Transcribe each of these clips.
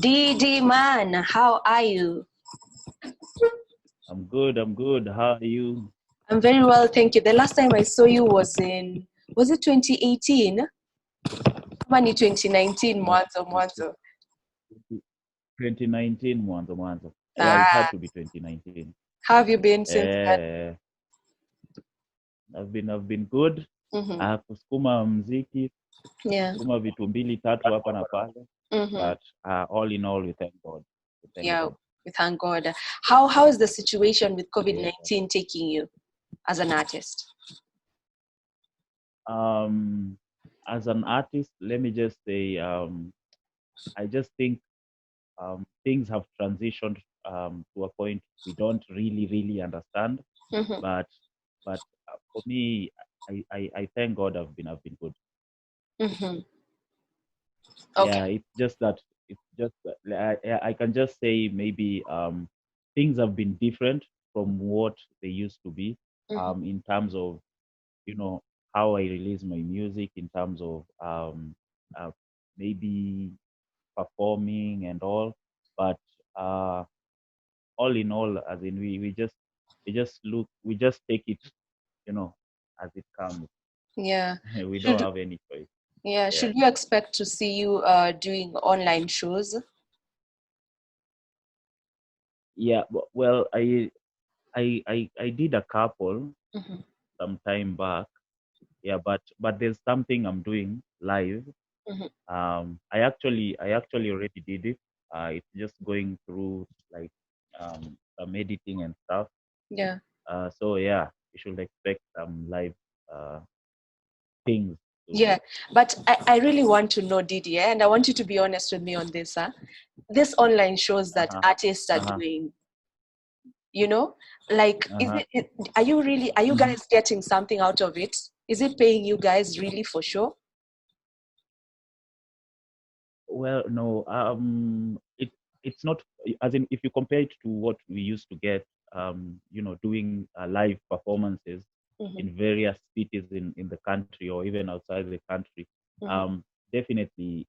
Didi Man, how are you? I'm good. I'm good. How are you? I'm very well, thank you. The last time I saw you was it 2018? Kama ni 2019 No, mwanzo. 2019 mwanzo. Yeah, it had Ah, to be 2019. how have you been since then? Eh, I've been good. Mm-hmm. Kusukuma mziki, Yeah. kusukuma vitu mbili tatu hapa na pale, Mm-hmm. but all in all, we thank God. We thank Yeah, God. we thank God. How is the situation with Yeah. COVID-19 taking you as an artist? As an artist, let me just say, I just think things have transitioned to a point we don't really understand. Mm-hmm. But for me, I thank God I've been good. Mm-hmm. Okay. Yeah, I can just say maybe things have been different from what they used to be, Mm-hmm. in terms of, you know, how I release my music, in terms of uh, maybe performing and all. But uh, all in all, as in we just take it, as it comes. Yeah. We don't Should have any choice. yeah, Yeah. should we expect to see you doing online shows? Yeah. Well, I did a couple Mm-hmm. some time back. Yeah, but there's something I'm doing live. Mm-hmm. I actually already did it. It's just going through, like, some editing and stuff. Yeah. So yeah, you should expect some live uh things soon. Yeah, but I really want to know, Didi, and I want you to be honest with me on this. Huh? This online shows that Uh-huh. artists are Uh-huh. doing, you know, like, Uh-huh. are you guys getting something out of it? Is it paying you guys really for sure? Well, no, it's not, as in, if you compare it to what we used to get, doing live performances Mm-hmm. in various cities in the country or even outside the country. Mm-hmm. Definitely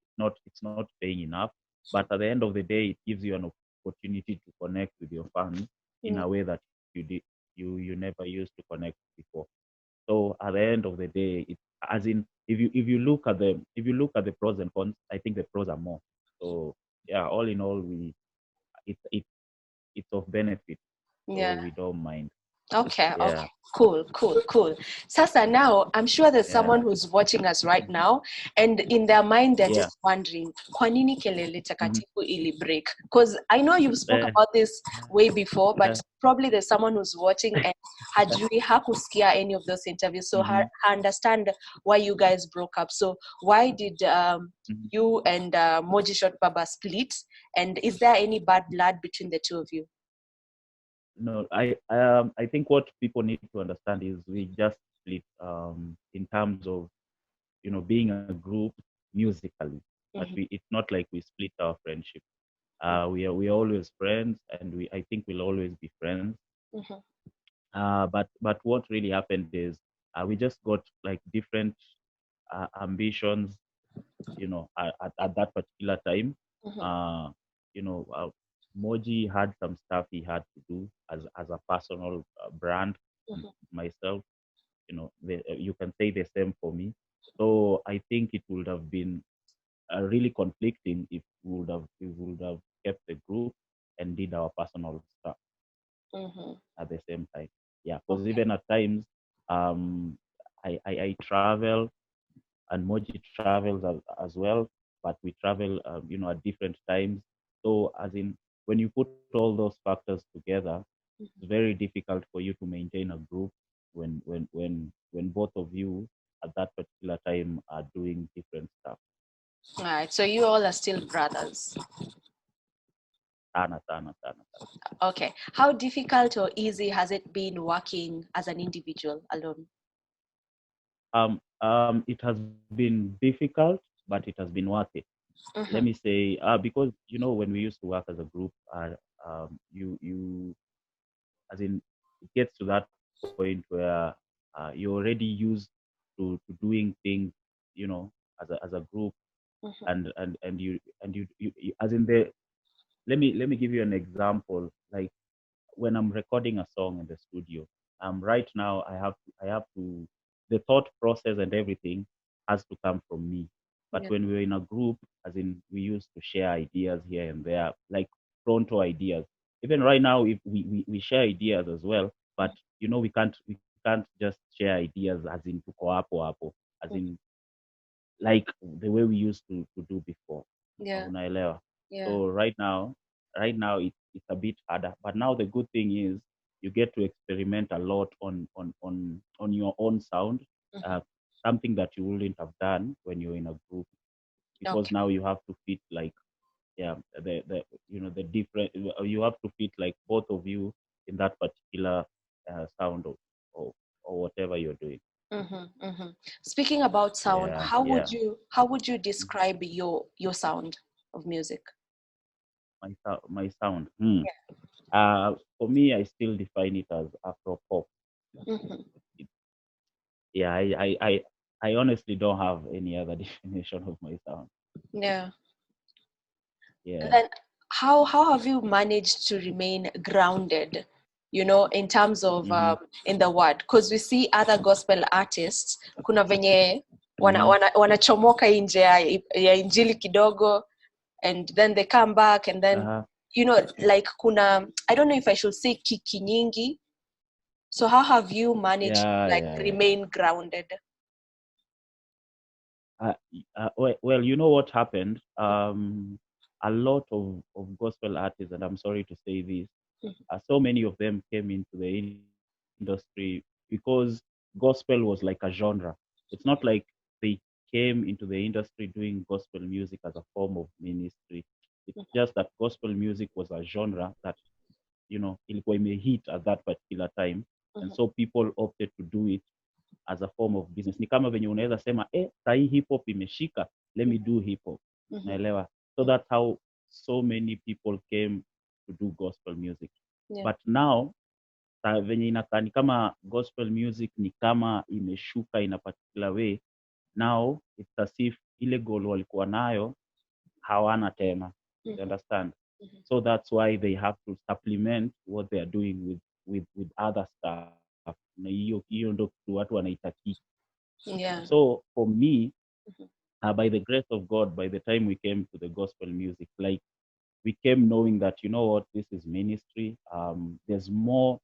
it's not paying enough. But at the end of the day, it gives you an opportunity to connect with your fans in Mm-hmm. a way that you never used to connect before. So at the end of the day, it's, as in, if you look at the pros and cons, I think the pros are more. So yeah, all in all, it's of benefit, so Yeah. we don't mind. Okay, Yeah, okay. Cool. Sasa, now I'm sure there's yeah, someone who's watching us right now, and in their mind they're yeah. just wondering, kwa nini Kelele Mhm. Takatifu ili break? Because I know you spoke Eh, about this way before, but eh, probably there's someone who's watching and hajui hakusikia any of those interviews, so mhm, understand why you guys broke up. So why did mhm. you and Moji Shot Baba split? And is there any bad blood between the two of you? No, I think what people need to understand is we just split, in terms of, being a group musically, but Mm-hmm. it's not like we split our friendship. We are always friends, and I think we'll always be friends. Mm-hmm. But what really happened is, we just got, like, different ambitions, at that particular time. Mm-hmm. Uh, you know, Moji had some stuff he had to do as a personal brand. Mm-hmm. Myself, you can say the same for me. So I think it would have been really conflicting if we would have kept the group and did our personal stuff Mm-hmm. at the same time. Yeah, because Okay. even at times, um, I travel, and Moji travels as well, but we travel, at different times. So, as in, when you put all those factors together, it's very difficult for you to maintain a group when both of you at that particular time are doing different stuff. All right. So you all are still brothers. Sana, sana, sana, sana. Okay. How difficult or easy has it been working as an individual alone? It has been difficult, but it has been worth it. Let Mm-hmm. me say, because, when we used to work as a group, you as in, it gets to that point where you're already used to doing things, as a group. Mhm. And you as in the let me give you an example. Like when I'm recording a song in the studio, right now I have to the thought process and everything has to come from me. But Yeah. when we're in a group, as in we used to share ideas here and there, like pronto ideas. Even right now, if we share ideas as well, but we can't just share ideas as in tuko hapo, as Mhm. in like the way we used to do before. Yeah. Unaelewa? Yeah. So right now it's a bit harder. But now the good thing is you get to experiment a lot on your own sound, Mhm. uh, something that you wouldn't have done when you're in a group, because Okay. now you have to fit like yeah the the different you have to fit like both of you in that particular sound or or whatever you're doing. Speaking about sound, Yeah, how would yeah. you Mhm. describe your sound of music? My sound. Hmm. For me, I still define it as Afro pop. Hmm. Yeah, I honestly don't have any other definition of my sound. Yeah. And Yeah. then how have you managed to remain grounded, in terms of Mm-hmm. in the word? Because we see other gospel artists, kuna venye Mm-hmm. wanachomoka nje ya injili kidogo, and then they come back, and then Uh-huh. like kuna, I don't know if I should say kiki nyingi. So how have you managed to Yeah, like yeah, yeah. remain grounded? Uh, well, you know what happened? A lot of gospel artists, and I'm sorry to say this, so many of them came into the industry because gospel was like a genre. It's not like they came into the industry doing gospel music as a form of ministry. It's just that gospel music was a genre that ilikuwa imehit at that particular time, and Mhm, so people opted to do it as a form of business. Ni kama venye unaweza sema sahii hip hop imeshika, let me do hip hop. mhm, Naelewa. So that's how so many people came to do gospel music. yeah. But now venye inakaa ni kama gospel music ni kama imeshuka in a particular way. Now it's as if ile goal walikuwa nayo hawana tena. You Mhm, understand? mhm, So that's why they have to supplement what they are doing with other stuff. Na hiyo ndo kitu watu wanaita kiki. yeah. So for me, Mhm, by the grace of God, by the time we came to the gospel music, like we came knowing that what, this is ministry. There's more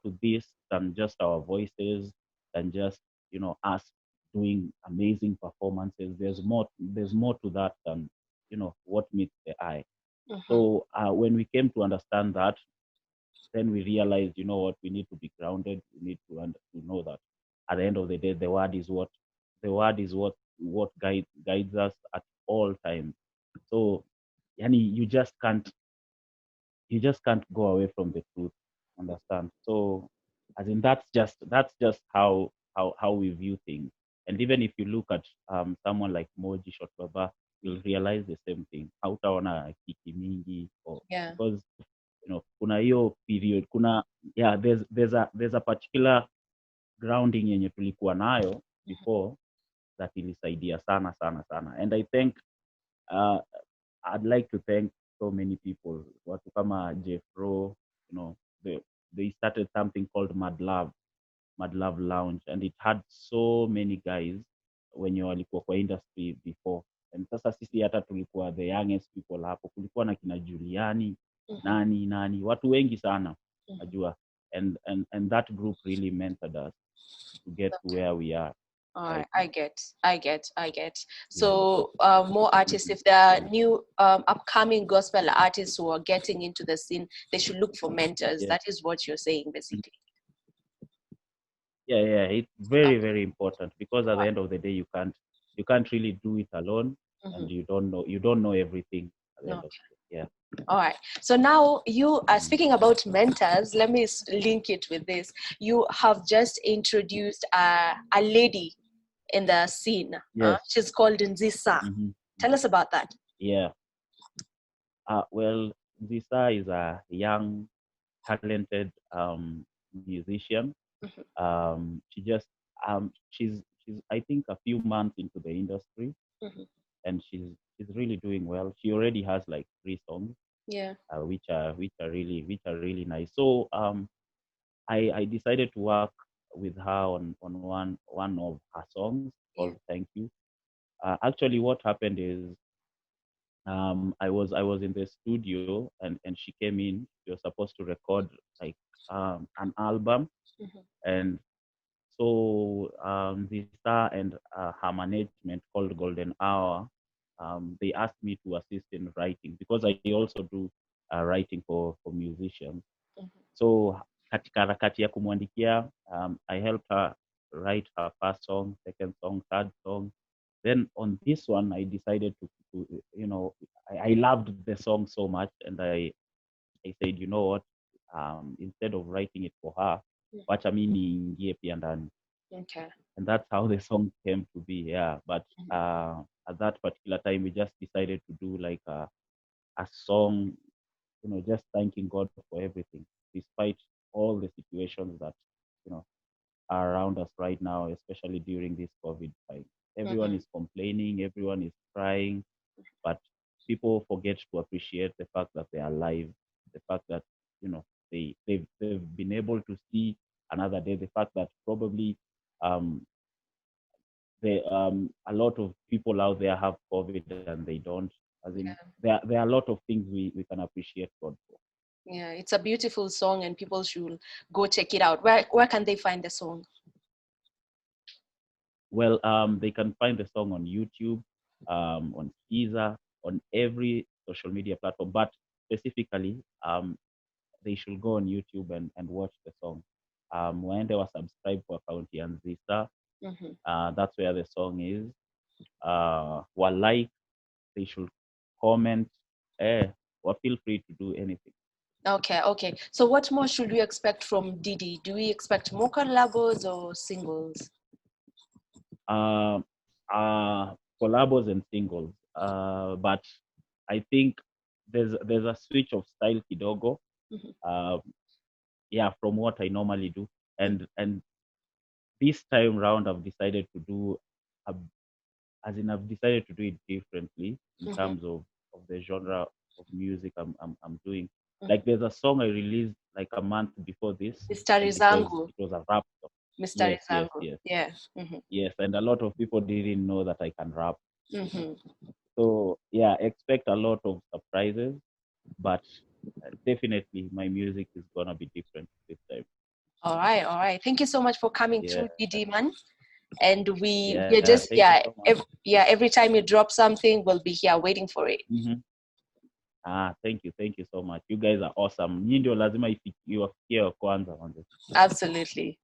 to this than just our voices, than just us doing amazing performances. There's more to that than what meets the eye. mhm, So when we came to understand that, then we realized, what, we need to be grounded. We need to know that at the end of the day, the word is what guides us at all times. So, yani, you just can't go away from the truth. Understand? So, as in, that's just how we view things. And even if you look at someone like Moji Shot Baba, you'll realize the same thing. Hautaona kiki mingi, or yeah. because kuna hiyo period, yeah, there's a particular grounding yenye tulikuwa nayo before that ilisaidia sana sana sana. And I think uh, I'd like to thank so many people, watu kama Jeffro, they, they started something called Mad Love Lounge, and it had so many guys wenye walikuwa kwa industry before. And sasa sisi hata tulikuwa the youngest people hapo, kulikuwa na kina Juliani, Mhm, nani watu wengi sana mhm. najua. And that group really mentored us to get to where we are All right, right I now. get, I get, I get. Yeah. So, more artists, if there are Yeah. new upcoming gospel artists who are getting into the scene, they should look for mentors. Yeah. That is what you're saying, Mhm. basically. Yeah, it's very, Okay. very important, because at the end of the day, you can't really do it alone, Mhm. and you don't know everything at the end of Okay. the day. Yeah. All right. So now you are Mhm. speaking about mentors. Let me link it with this. You have just introduced a lady in the scene. Yes. She's called Nzisa. Hmm. Tell us about that. Yeah. Well, Visa is a young, talented musician. Mhm, She's I think a few months into the industry, mhm, and she's really doing well. She already has like 3 songs, Yeah. which are really nice. So I decided to work with her on one of her songs Yeah. called "Thank You." Actually, what happened is I was in the studio, and she came in. She was supposed to record like an album, Mhm. and so the star and her management called Golden Hour, they asked me to assist in writing because I also do writing for musicians. Mhm. So katika harakati ya kumwandikia, I helped her write her first song, second song, third song. Then on this one, I decided I loved the song so much, and I said, you know what, instead of writing it for her, Mhm. wacha mi niingie pia ndani. Okay. And that's how the song came to be. Yeah, but Mhm. at that particular time, we just decided to do like a song, just thanking God for everything, despite all the situations that you know are around us right now, especially during this COVID time. Everyone Mhm. is complaining, everyone is crying, but people forget to appreciate the fact that they are alive, the fact that they've been able to see another day, the fact that probably um, a lot of people out there have COVID and they don't. As in, there are a lot of things we can appreciate God for. Yeah, it's a beautiful song, and people should go check it out. Where can they find the song? Well, they can find the song on YouTube, on Deezer, on every social media platform. But specifically, they should go on YouTube and watch the song. When they were subscribed for County and Zista, Mhm. that's where the song is. While like, they should comment, or feel free to do anything. Okay, okay. So what more should we expect from Didi? Do we expect more collabos or singles? Uh, Collabos and singles. But I think there's a switch of style kidogo. Mhm. Uh, yeah, from what I normally do, and this time round a, I've decided to do it differently in Mhm. terms of the genre of music I'm doing. Mhm. Like there's a song I released like a month before this, Mr. and Rizangu. it was a rap song. Mr. Yes, yes, Rizangu. yes, Yeah. Mm-hmm. yes, and a lot of people didn't know that I can rap. Mm-hmm. So yeah, expect a lot of surprises, but definitely my music is gonna be different this time. All right, all right. Thank you so much for coming Yeah, through, Didi Man. And we're yeah. just Thank you so much. every time you drop something, we'll be here waiting for it. Mhm. Thank you so much. You guys are awesome. Nyinyi ndio lazima iwafikie wa kwanza. Absolutely.